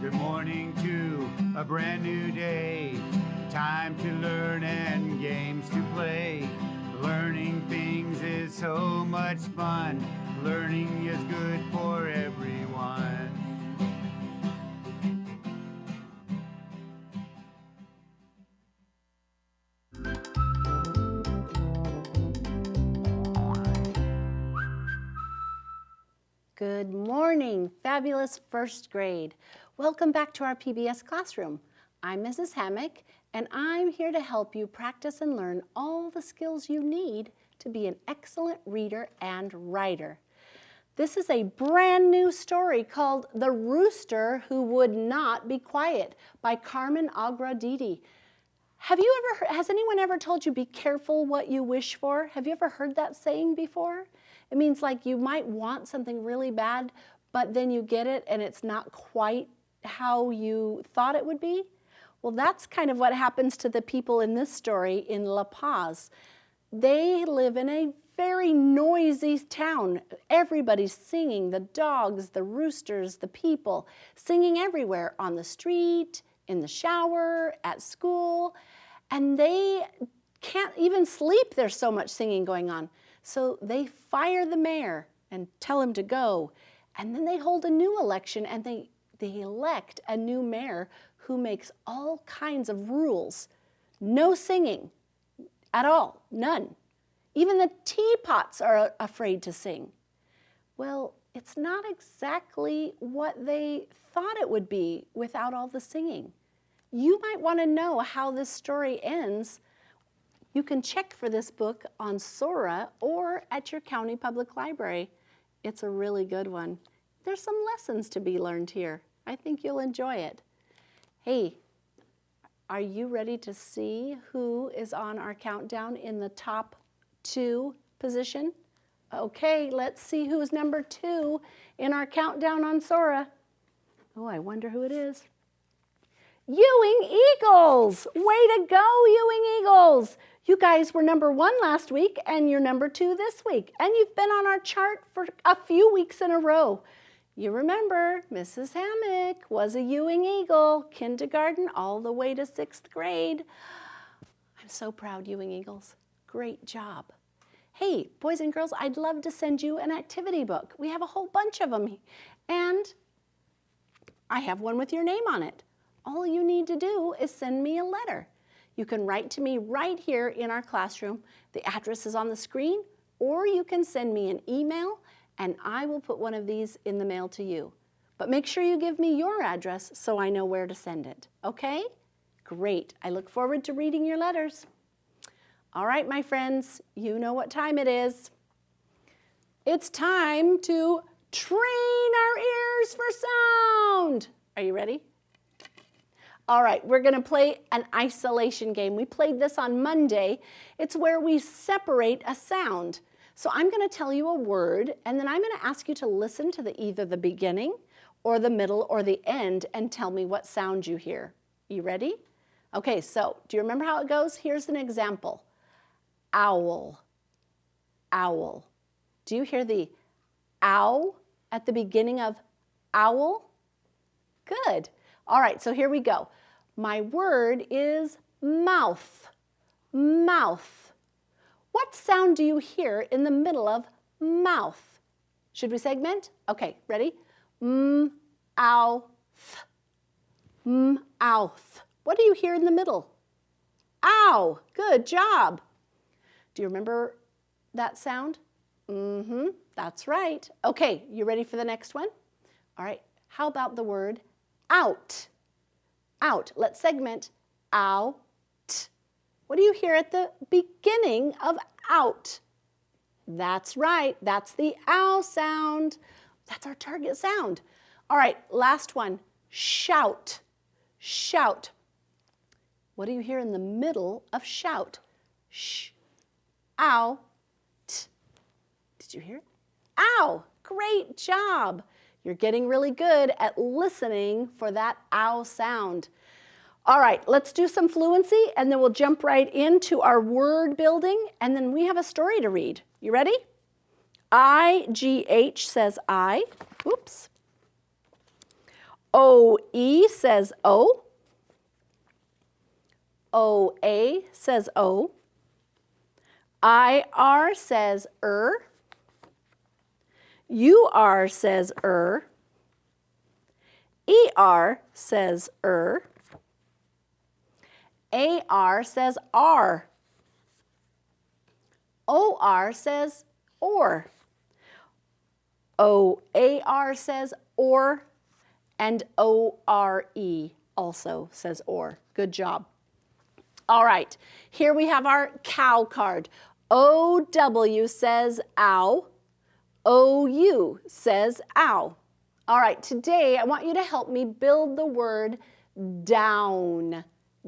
Good morning to a brand new day. Time to learn and games to play. Learning things is so much fun. Learning is good for everyone. Good morning, fabulous first grade. Welcome back to our PBS classroom. I'm Mrs. Hammock, and I'm here to help you practice and learn all the skills you need to be an excellent reader and writer. This is a brand new story called The Rooster Who Would Not Be Quiet by Carmen Agra-Didi. Has anyone ever told you be careful what you wish for? Have you ever heard that saying before? It means like you might want something really bad, but then you get it and it's not quite how you thought it would be. Well, that's kind of what happens to the people in this story in La Paz. They live in a very noisy town. Everybody's singing, the dogs, the roosters, the people, singing everywhere, on the street, in the shower, at school, and they can't even sleep. There's so much singing going on. So they fire the mayor and tell him to go, and then they hold a new election and they elect a new mayor who makes all kinds of rules. No singing at all, none. Even the teapots are afraid to sing. Well, it's not exactly what they thought it would be without all the singing. You might want to know how this story ends. You can check for this book on Sora or at your county public library. It's a really good one. There's some lessons to be learned here. I think you'll enjoy it. Hey, are you ready to see who is on our countdown in the top 2 position? Okay, let's see who's number 2 in our countdown on Sora. Oh, I wonder who it is. Ewing Eagles! Way to go, Ewing Eagles! You guys were number 1 last week and you're number 2 this week. And you've been on our chart for a few weeks in a row. You remember, Mrs. Hammock was a Ewing Eagle, kindergarten all the way to 6th grade. I'm so proud, Ewing Eagles. Great job. Hey, boys and girls, I'd love to send you an activity book. We have a whole bunch of them. And I have one with your name on it. All you need to do is send me a letter. You can write to me right here in our classroom. The address is on the screen, or you can send me an email and I will put one of these in the mail to you. But make sure you give me your address so I know where to send it, okay? Great, I look forward to reading your letters. All right, my friends, you know what time it is. It's time to train our ears for sound. Are you ready? All right, we're gonna play an isolation game. We played this on Monday. It's where we separate a sound. So I'm gonna tell you a word, and then I'm gonna ask you to listen to either the beginning or the middle or the end and tell me what sound you hear. You ready? Okay, so do you remember how it goes? Here's an example. Owl, owl. Do you hear the ow at the beginning of owl? Good. All right, so here we go. My word is mouth, mouth. What sound do you hear in the middle of mouth? Should we segment? Okay, ready? Ow, th. Ow, th. What do you hear in the middle? Ow, good job. Do you remember that sound? That's right. Okay, you ready for the next one? All right, how about the word out? Out. Let's segment. Out. What do you hear at the beginning of out? That's right. That's the ow sound. That's our target sound. All right, last one. Shout. Shout. What do you hear in the middle of shout? Sh. Ow. T. Did you hear it? Ow. Great job. You're getting really good at listening for that ow sound. All right, let's do some fluency and then we'll jump right into our word building and then we have a story to read. You ready? IGH says I. Oops. O-E says O. O-A says O. I-R says U-R says E-R says A-R says R. O-R says or. O-A-R says or, and O-R-E also says or. Good job. All right, here we have our cow card. O-W says ow. O-U says ow. All right, today I want you to help me build the word down.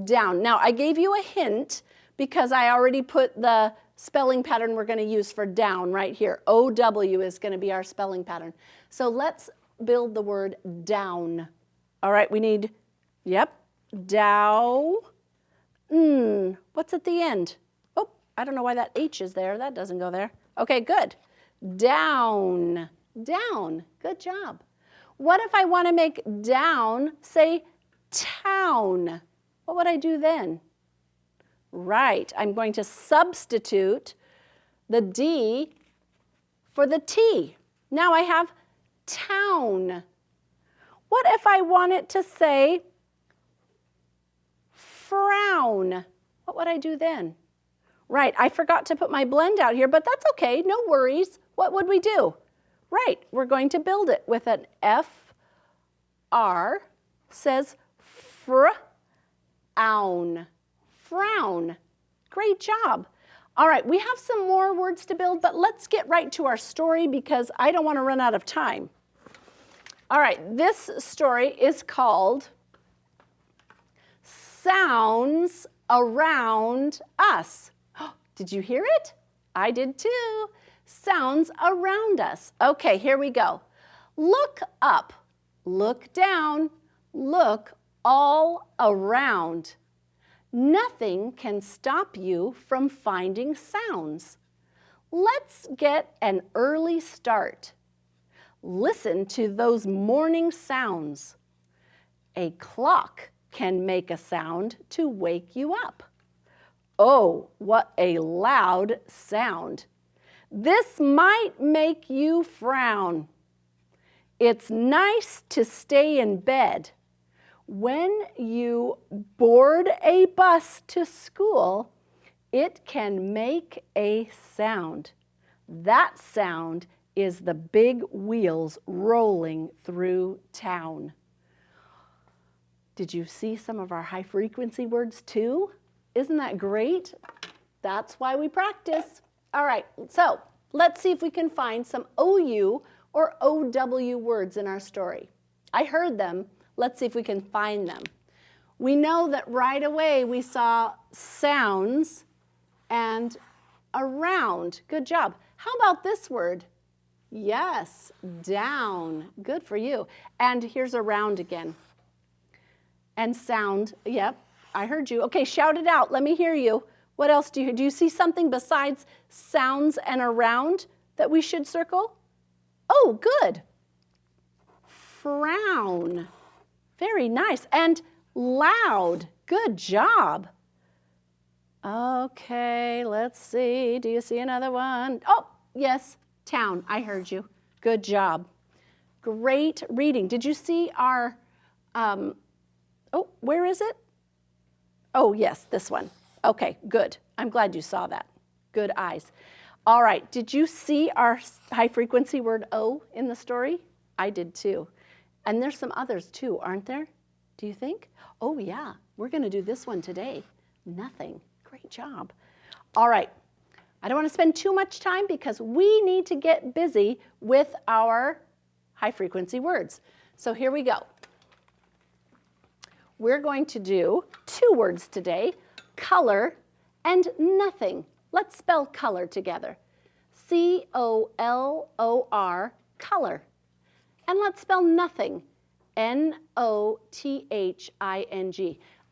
Down. Now, I gave you a hint because I already put the spelling pattern we're going to use for down right here. O-W is going to be our spelling pattern. So let's build the word down. All right, we need, dow. What's at the end? Oh, I don't know why that H is there. That doesn't go there. Okay, good. Down. Down. Good job. What if I want to make down say town? What would I do then? Right, I'm going to substitute the D for the T. Now I have town. What if I want it to say frown? What would I do then? Right, I forgot to put my blend out here, but that's okay, no worries. What would we do? Right, we're going to build it with an F-R, says frown. Frown. Great job. All right, we have some more words to build, but let's get right to our story because I don't want to run out of time. All right, this story is called Sounds Around Us. Did you hear it? I did too. Sounds around us. Okay, here we go. Look up, look down, look all around. Nothing can stop you from finding sounds. Let's get an early start. Listen to those morning sounds. A clock can make a sound to wake you up. Oh, what a loud sound. This might make you frown. It's nice to stay in bed. When you board a bus to school, it can make a sound. That sound is the big wheels rolling through town. Did you see some of our high frequency words too? Isn't that great? That's why we practice. All right, so let's see if we can find some OU or OW words in our story. I heard them. Let's see if we can find them. We know that right away we saw sounds and around. Good job. How about this word? Yes, down. Good for you. And here's around again. And sound, yep, I heard you. Okay, shout it out. Let me hear you. What else do you hear? Do you see something besides sounds and around that we should circle? Oh, good. Frown. Very nice. And loud. Good job. Okay, let's see. Do you see another one? Oh, yes, town. I heard you. Good job. Great reading. Did you see our, oh, where is it? Oh, yes, this one. Okay, good. I'm glad you saw that. Good eyes. All right, did you see our high frequency word O in the story? I did too. And there's some others too, aren't there? Do you think? Oh yeah, we're gonna do this one today. Nothing. Great job. All right, I don't want to spend too much time because we need to get busy with our high frequency words. So here we go. We're going to do 2 words today, color and nothing. Let's spell color together. C-O-L-O-R, color. And let's spell nothing. N-O-T-H-I-N-G.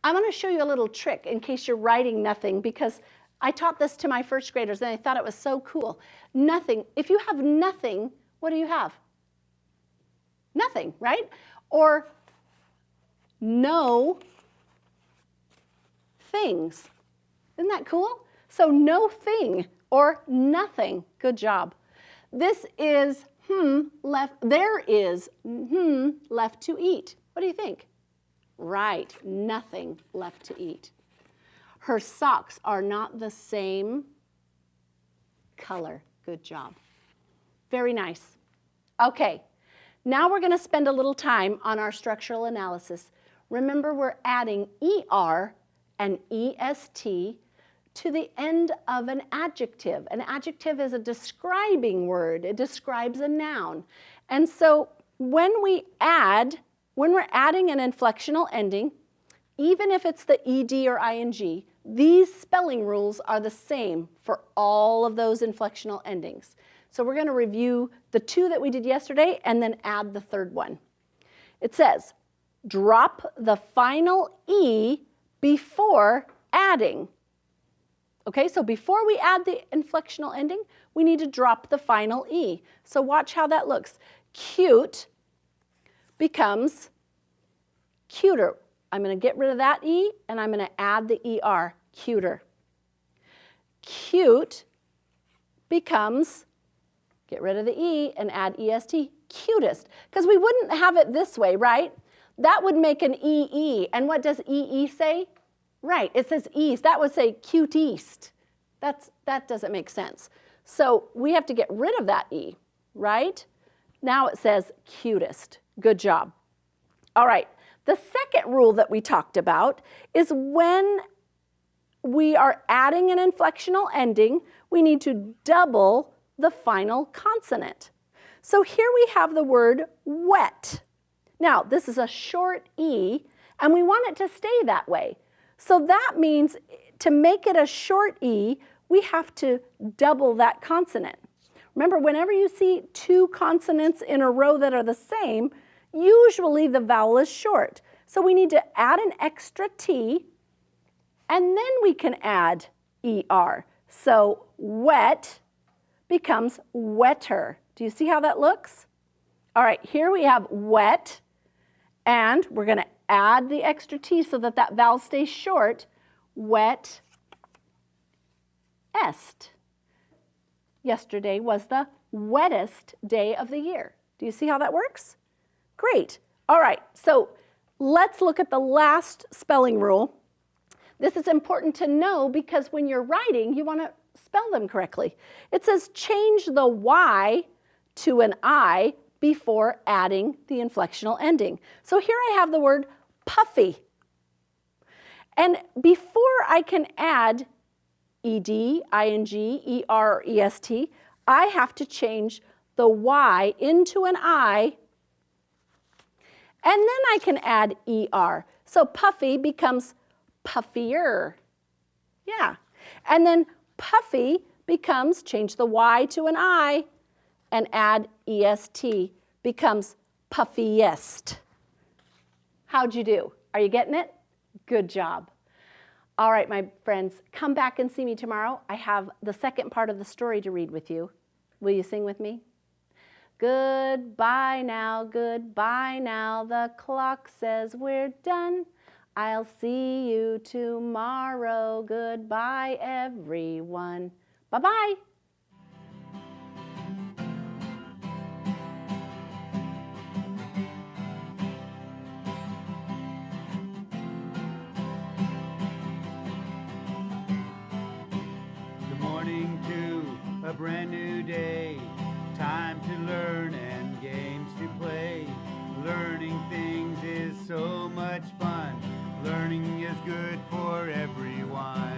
I'm going to show you a little trick in case you're writing nothing because I taught this to my first graders and I thought it was so cool. Nothing. If you have nothing, what do you have? Nothing, right? Or know things. Isn't that cool? So no thing or nothing. Good job. This is left. There is left to eat. What do you think? Right, nothing left to eat. Her socks are not the same color. Good job. Very nice. Okay, now we're going to spend a little time on our structural analysis. Remember, we're adding ER and EST to the end of an adjective. An adjective is a describing word. It describes a noun. And so when we're adding an inflectional ending, even if it's the ED or ING, these spelling rules are the same for all of those inflectional endings. So we're going to review the two that we did yesterday and then add the third one. It says, drop the final E before adding. Okay, so before we add the inflectional ending, we need to drop the final E. So watch how that looks. Cute becomes cuter. I'm going to get rid of that E and I'm going to add the ER, cuter. Cute becomes, get rid of the E and add EST, cutest. Because we wouldn't have it this way, right? That would make an EE. And what does EE say? Right, it says east. That would say cute east. That doesn't make sense. So we have to get rid of that E, right? Now it says cutest. Good job. All right, the second rule that we talked about is when we are adding an inflectional ending, we need to double the final consonant. So here we have the word wet. Now, this is a short E, and we want it to stay that way. So that means to make it a short E, we have to double that consonant. Remember, whenever you see two consonants in a row that are the same, usually the vowel is short. So we need to add an extra T, and then we can add ER. So wet becomes wetter. Do you see how that looks? All right, here we have wet, and we're going to add the extra T so that that vowel stays short. Wet est. Yesterday was the wettest day of the year. Do you see how that works? Great. All right, so let's look at the last spelling rule. This is important to know because when you're writing, you want to spell them correctly. It says change the Y to an I before adding the inflectional ending. So here I have the word puffy. And before I can add ED, ING, ER, or EST, I have to change the Y into an I, and then I can add ER. So puffy becomes puffier. Yeah. And then puffy becomes, change the Y to an I, and add EST, becomes puffiest. How'd you do? Are you getting it? Good job. All right, my friends, come back and see me tomorrow. I have the second part of the story to read with you. Will you sing with me? Goodbye now, the clock says we're done. I'll see you tomorrow. Goodbye, everyone. Bye-bye. Good morning to a brand new day. Time to learn and games to play. Learning things is so much fun. Learning is good for everyone.